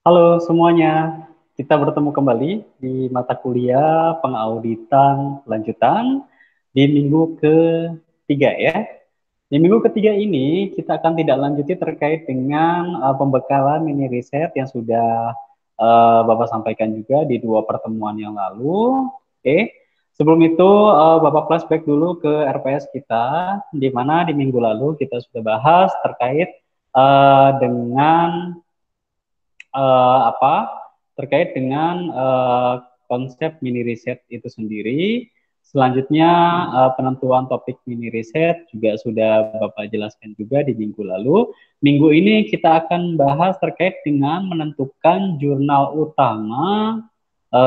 Halo semuanya, kita bertemu kembali di mata kuliah pengauditan lanjutan di minggu ketiga ya. Di minggu ketiga ini kita akan tidak lanjuti terkait dengan pembekalan mini riset yang sudah Bapak sampaikan juga di dua pertemuan yang lalu. Oke, sebelum itu Bapak flashback dulu ke RPS kita, di mana di minggu lalu kita sudah bahas terkait dengan apa terkait dengan konsep mini riset itu sendiri. Selanjutnya penentuan topik mini riset juga sudah Bapak jelaskan juga di minggu lalu. Minggu ini kita akan bahas terkait dengan menentukan jurnal utama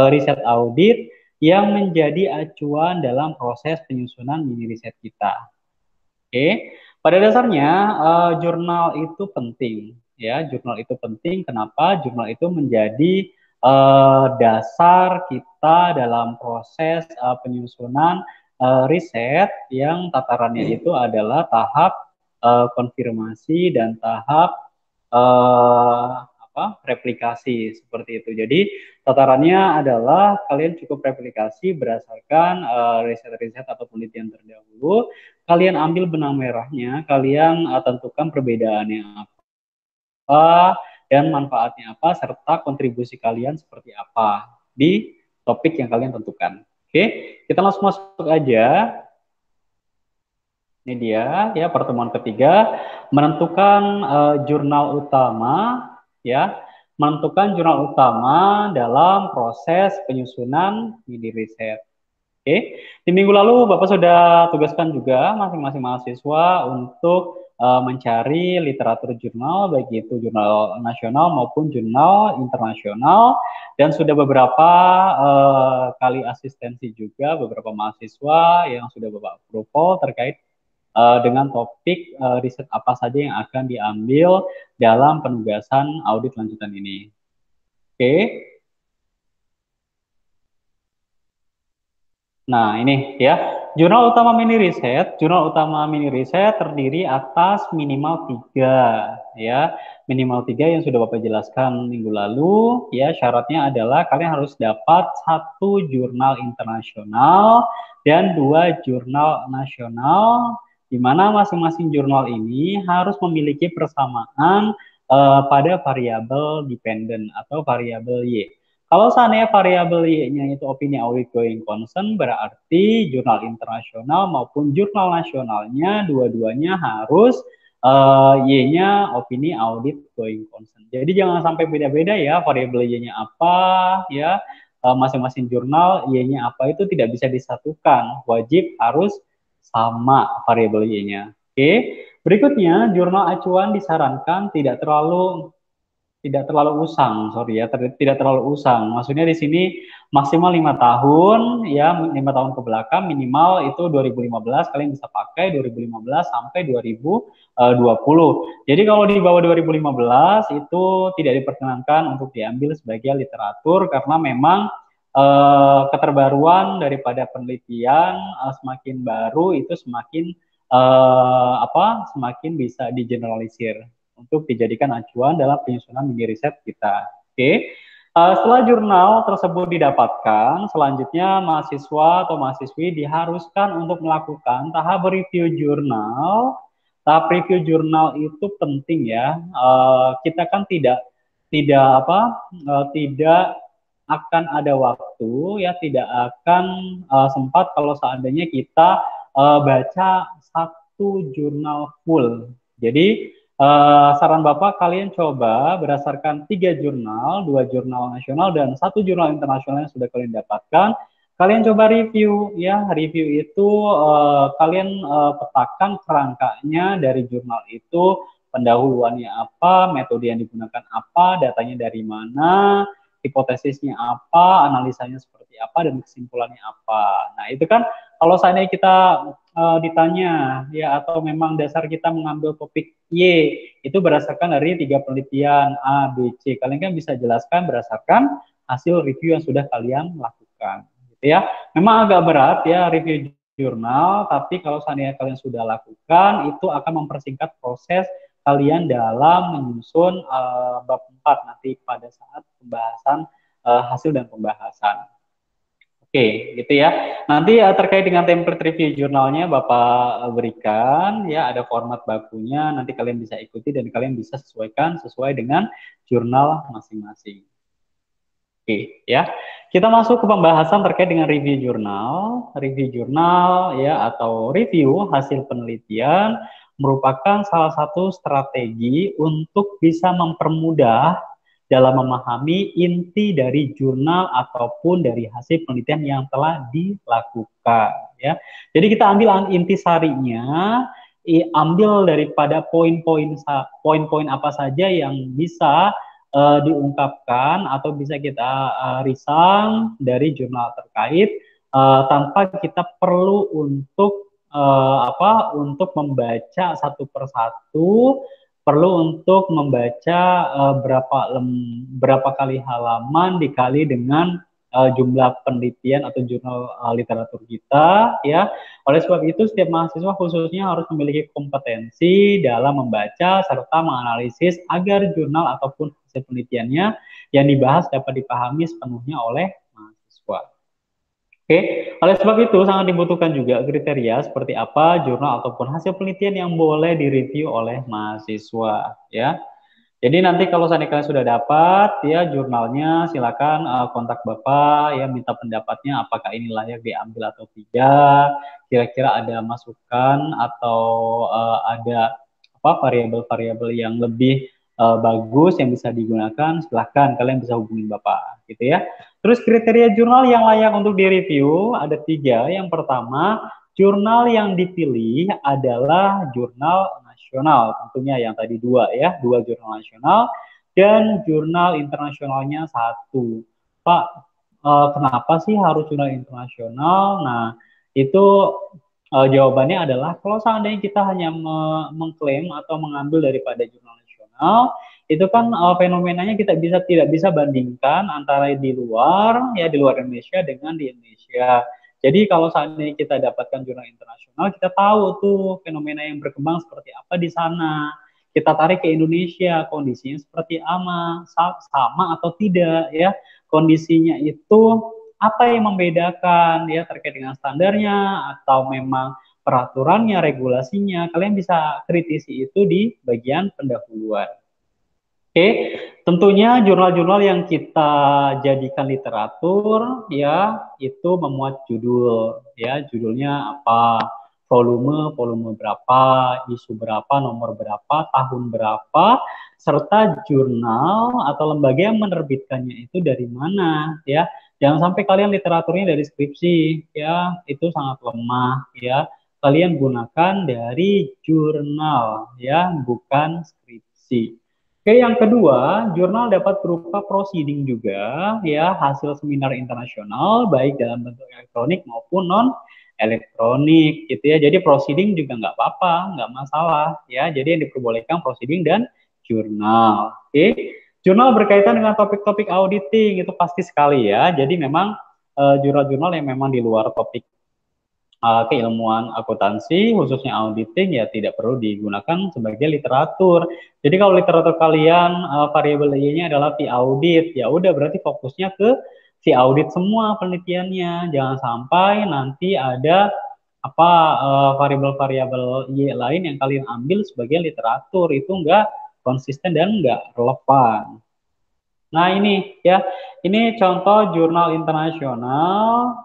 riset audit yang menjadi acuan dalam proses penyusunan mini riset kita. Oke, pada dasarnya jurnal itu penting, ya. Jurnal itu penting. Kenapa? Jurnal itu menjadi dasar kita dalam proses penyusunan riset yang tatarannya itu adalah tahap konfirmasi dan tahap replikasi seperti itu. Jadi tatarannya adalah kalian cukup replikasi berdasarkan riset-riset atau penelitian terdahulu. Kalian ambil benang merahnya, kalian tentukan perbedaannya apa dan manfaatnya apa serta kontribusi kalian seperti apa di topik yang kalian tentukan. Oke, kita langsung masuk aja. Ini dia ya pertemuan ketiga, menentukan jurnal utama ya, menentukan jurnal utama dalam proses penyusunan mini riset. Oke, di minggu lalu Bapak sudah tugaskan juga masing-masing mahasiswa untuk mencari literatur jurnal, baik itu jurnal nasional maupun jurnal internasional, dan sudah beberapa kali asistensi juga beberapa mahasiswa yang sudah Bapak approval terkait dengan topik riset apa saja yang akan diambil dalam penugasan audit lanjutan ini. Oke. Nah, ini ya. Jurnal utama mini riset terdiri atas minimal tiga, ya. Minimal tiga yang sudah Bapak jelaskan minggu lalu, ya. Syaratnya adalah kalian harus dapat satu jurnal internasional dan dua jurnal nasional, di mana masing-masing jurnal ini harus memiliki persamaan pada variabel dependent atau variabel Y. Kalau seandainya variabel Y-nya itu opini audit going concern, berarti jurnal internasional maupun jurnal nasionalnya dua-duanya harus Y-nya opini audit going concern. Jadi jangan sampai beda-beda ya variabel Y-nya apa ya, masing-masing jurnal Y-nya apa itu tidak bisa disatukan. Wajib harus sama variabel Y-nya. Oke. Berikutnya, jurnal acuan disarankan tidak terlalu usang, sorry ya, tidak terlalu usang. Maksudnya di sini maksimal 5 tahun, ya 5 tahun ke belakang, minimal itu 2015 kalian bisa pakai 2015 sampai 2020. Jadi kalau di bawah 2015 itu tidak diperkenankan untuk diambil sebagai literatur karena memang keterbaruan daripada penelitian semakin baru itu semakin semakin bisa digeneralisir untuk dijadikan acuan dalam penyusunan mini riset kita. Oke. Setelah jurnal tersebut didapatkan, selanjutnya mahasiswa atau mahasiswi diharuskan untuk melakukan tahap review jurnal. Tahap review jurnal itu penting ya. Kita kan tidak akan ada waktu ya, tidak akan sempat kalau seandainya kita baca satu jurnal full. Jadi saran Bapak, kalian coba berdasarkan 3 jurnal, 2 jurnal nasional dan 1 jurnal internasional yang sudah kalian dapatkan, kalian coba review ya. Review itu kalian petakan kerangkanya dari jurnal itu, pendahuluannya apa, metode yang digunakan apa, datanya dari mana, hipotesisnya apa, analisanya seperti apa, dan kesimpulannya apa. Nah, itu kan kalau seandainya kita ditanya ya, atau memang dasar kita mengambil topik Y itu berdasarkan dari 3 penelitian A, B, C. Kalian kan bisa jelaskan berdasarkan hasil review yang sudah kalian lakukan, gitu ya. Memang agak berat ya review jurnal, tapi kalau seandainya kalian sudah lakukan, itu akan mempersingkat proses kalian dalam menyusun bab 4 nanti pada saat pembahasan hasil dan pembahasan. Oke, gitu ya. Nanti terkait dengan template review jurnalnya Bapak berikan ya, ada format bakunya, nanti kalian bisa ikuti dan kalian bisa sesuaikan sesuai dengan jurnal masing-masing. Oke, ya. Kita masuk ke pembahasan terkait dengan review jurnal. Review jurnal ya atau review hasil penelitian merupakan salah satu strategi untuk bisa mempermudah dalam memahami inti dari jurnal ataupun dari hasil penelitian yang telah dilakukan ya. Jadi kita ambil inti sarinya, ambil daripada poin-poin apa saja yang bisa diungkapkan atau bisa kita risang dari jurnal terkait tanpa kita perlu untuk membaca satu persatu, perlu untuk membaca berapa kali halaman dikali dengan jumlah penelitian atau jurnal literatur kita ya. Oleh sebab itu setiap mahasiswa khususnya harus memiliki kompetensi dalam membaca serta menganalisis agar jurnal ataupun hasil penelitiannya yang dibahas dapat dipahami sepenuhnya oleh mahasiswa. Oke, oleh sebab itu sangat dibutuhkan juga kriteria seperti apa jurnal ataupun hasil penelitian yang boleh direview oleh mahasiswa ya. Jadi nanti kalau seandainya kalian sudah dapat ya jurnalnya, silakan kontak Bapak ya, minta pendapatnya apakah ini layak diambil atau tidak. Kira-kira ada masukan atau ada apa variabel-variabel yang lebih bagus yang bisa digunakan, silahkan kalian bisa hubungi Bapak gitu ya. Terus kriteria jurnal yang layak untuk direview ada 3. Yang pertama, jurnal yang dipilih adalah jurnal nasional, tentunya yang tadi 2 ya, 2 jurnal nasional dan jurnal internasionalnya 1. Pak, kenapa sih harus jurnal internasional? Nah, itu jawabannya adalah kalau seandainya kita hanya mengklaim atau mengambil daripada jurnal nasional, itu kan fenomenanya kita tidak bisa bandingkan antara di luar Indonesia dengan di Indonesia. Jadi kalau seandainya kita dapatkan jurnal internasional, kita tahu tuh fenomena yang berkembang seperti apa di sana. Kita tarik ke Indonesia, kondisinya seperti sama atau tidak ya. Kondisinya itu apa yang membedakan ya terkait dengan standarnya atau memang peraturannya, regulasinya. Kalian bisa kritisi itu di bagian pendahuluan. Oke, tentunya jurnal-jurnal yang kita jadikan literatur ya itu memuat judul ya, judulnya apa, volume berapa, isu berapa, nomor berapa, tahun berapa, serta jurnal atau lembaga yang menerbitkannya itu dari mana ya. Jangan sampai kalian literaturnya dari skripsi ya, itu sangat lemah ya. Kalian gunakan dari jurnal ya, bukan skripsi. Oke, yang kedua, jurnal dapat berupa proceeding juga, ya, hasil seminar internasional, baik dalam bentuk elektronik maupun non-elektronik, gitu ya. Jadi proceeding juga nggak apa-apa, nggak masalah, ya. Jadi yang diperbolehkan proceeding dan jurnal. Oke, jurnal berkaitan dengan topik-topik auditing, itu pasti sekali ya. Jadi memang jurnal-jurnal yang memang di luar topik keilmuan akuntansi, khususnya auditing, ya tidak perlu digunakan sebagai literatur. Jadi kalau literatur kalian variabel Y-nya adalah fee audit, ya udah berarti fokusnya ke fee audit semua penelitiannya. Jangan sampai nanti ada apa variabel-variabel Y lain yang kalian ambil sebagai literatur, itu enggak konsisten dan enggak relevan. Nah ini ya, ini contoh jurnal internasional,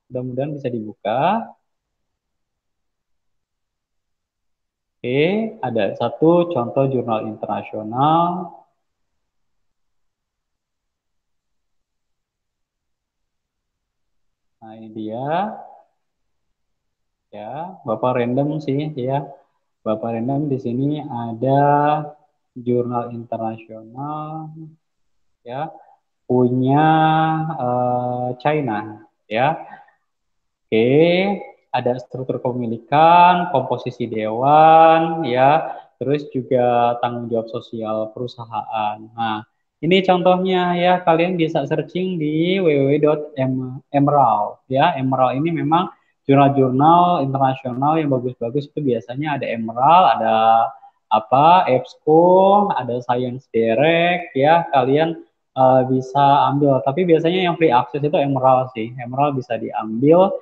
mudah-mudahan bisa dibuka. Oke, ada satu contoh jurnal internasional. Nah, ini dia. Ya, Bapak random sih ya. Bapak random di sini ada jurnal internasional ya, punya China ya. Oke, ada struktur kepemilikan, komposisi dewan, ya, terus juga tanggung jawab sosial perusahaan. Nah, ini contohnya ya, kalian bisa searching di www.emerald. Ya, Emerald ini memang jurnal-jurnal internasional yang bagus-bagus itu biasanya ada Emerald, apa EBSCO, ada Science Direct ya, kalian bisa ambil. Tapi biasanya yang free access itu Emerald sih. Emerald bisa diambil,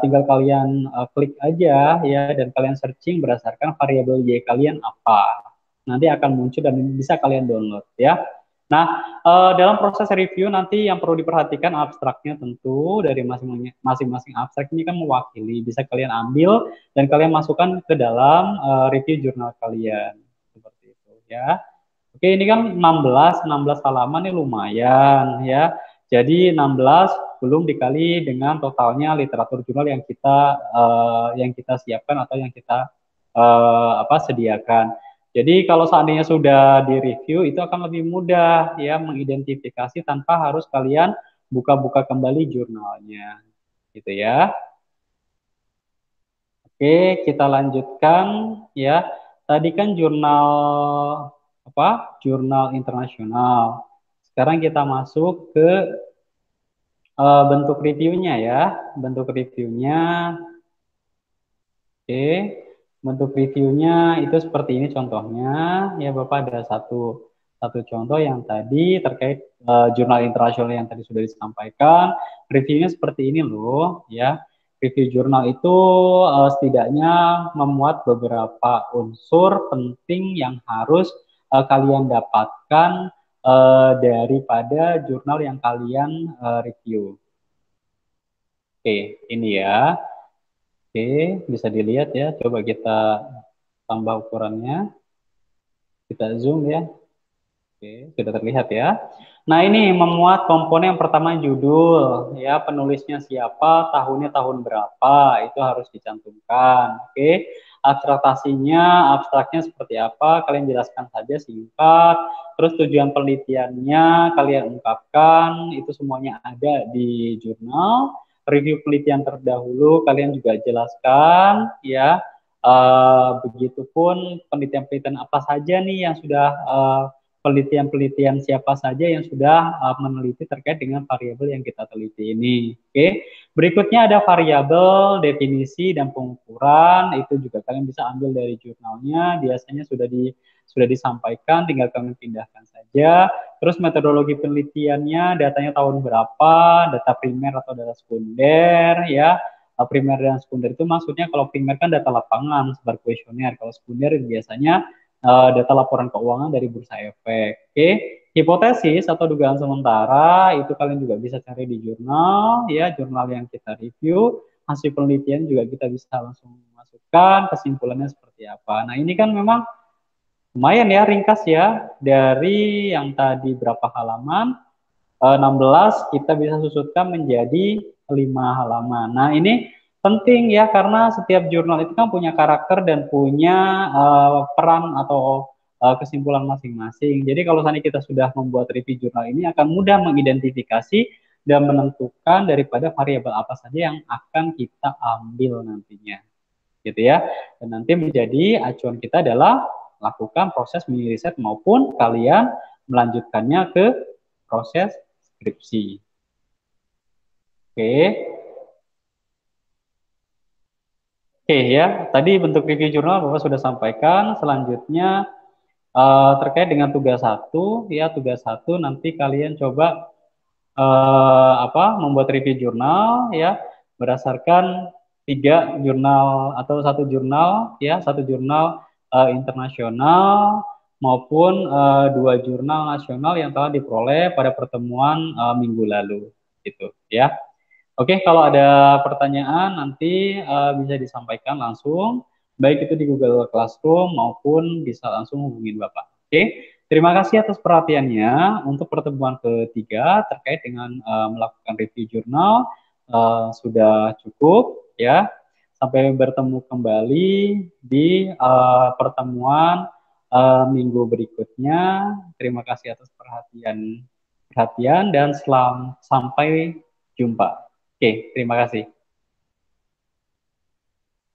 tinggal kalian klik aja ya, dan kalian searching berdasarkan variabel Y kalian apa. Nanti akan muncul dan bisa kalian download ya. Nah, dalam proses review nanti yang perlu diperhatikan abstraknya tentu dari masing-masing abstrak ini kan mewakili, bisa kalian ambil dan kalian masukkan ke dalam review jurnal kalian. Seperti itu ya. Oke, ini kan 16 halaman ini lumayan ya. Jadi 16 belum dikali dengan totalnya literatur jurnal yang kita siapkan atau yang kita sediakan. Jadi kalau seandainya sudah direview itu akan lebih mudah ya mengidentifikasi tanpa harus kalian buka-buka kembali jurnalnya. Gitu ya. Oke, kita lanjutkan ya. Tadi kan jurnal apa? Jurnal internasional. Sekarang kita masuk ke bentuk reviewnya ya. Bentuk reviewnya, oke. Bentuk reviewnya itu seperti ini contohnya. Ya Bapak ada satu contoh yang tadi terkait jurnal internasional yang tadi sudah disampaikan. Reviewnya seperti ini loh ya. Review jurnal itu setidaknya memuat beberapa unsur penting yang harus kalian dapatkan daripada jurnal yang kalian review. Oke, ini ya. Oke, bisa dilihat ya. Coba kita tambah ukurannya. Kita zoom ya. Oke, sudah terlihat ya. Nah, ini memuat komponen yang pertama judul, ya, penulisnya siapa, tahunnya tahun berapa, itu harus dicantumkan. Oke, abstraknya seperti apa, kalian jelaskan saja singkat. Terus tujuan penelitiannya kalian ungkapkan, itu semuanya ada di jurnal. Review penelitian terdahulu kalian juga jelaskan, ya. Begitupun penelitian-penelitian apa saja nih yang sudah penelitian-penelitian siapa saja yang sudah meneliti terkait dengan variabel yang kita teliti ini. Oke, berikutnya ada variabel, definisi dan pengukuran. Itu juga kalian bisa ambil dari jurnalnya. Biasanya sudah disampaikan, tinggal kalian pindahkan saja. Terus metodologi penelitiannya, datanya tahun berapa, data primer atau data sekunder, ya. Primer dan sekunder itu maksudnya kalau primer kan data lapangan, sebar kuesioner. Kalau sekunder biasanya data laporan keuangan dari bursa efek. Oke, hipotesis atau dugaan sementara itu kalian juga bisa cari di jurnal, ya, jurnal yang kita review. Hasil penelitian juga kita bisa langsung masukkan kesimpulannya seperti apa. Nah, ini kan memang lumayan ya, ringkas ya, dari yang tadi berapa halaman, 16 kita bisa susutkan menjadi 5 halaman. Nah, ini penting ya karena setiap jurnal itu kan punya karakter dan punya peran atau kesimpulan masing-masing. Jadi kalau saat kita sudah membuat review jurnal ini akan mudah mengidentifikasi dan menentukan daripada variabel apa saja yang akan kita ambil nantinya. Gitu ya. Dan nanti menjadi acuan kita adalah lakukan proses mini riset maupun kalian melanjutkannya ke proses skripsi. Oke. Oke ya, tadi bentuk review jurnal Bapak sudah sampaikan. Selanjutnya terkait dengan tugas satu, ya tugas satu nanti kalian coba membuat review jurnal ya berdasarkan 3 jurnal atau satu jurnal internasional maupun 2 jurnal nasional yang telah diperoleh pada pertemuan minggu lalu gitu ya. Oke, kalau ada pertanyaan nanti bisa disampaikan langsung, baik itu di Google Classroom maupun bisa langsung hubungin Bapak. Oke, terima kasih atas perhatiannya untuk pertemuan ketiga terkait dengan melakukan review jurnal sudah cukup ya. Sampai bertemu kembali di pertemuan minggu berikutnya. Terima kasih atas perhatian dan sampai jumpa. Oke, terima kasih.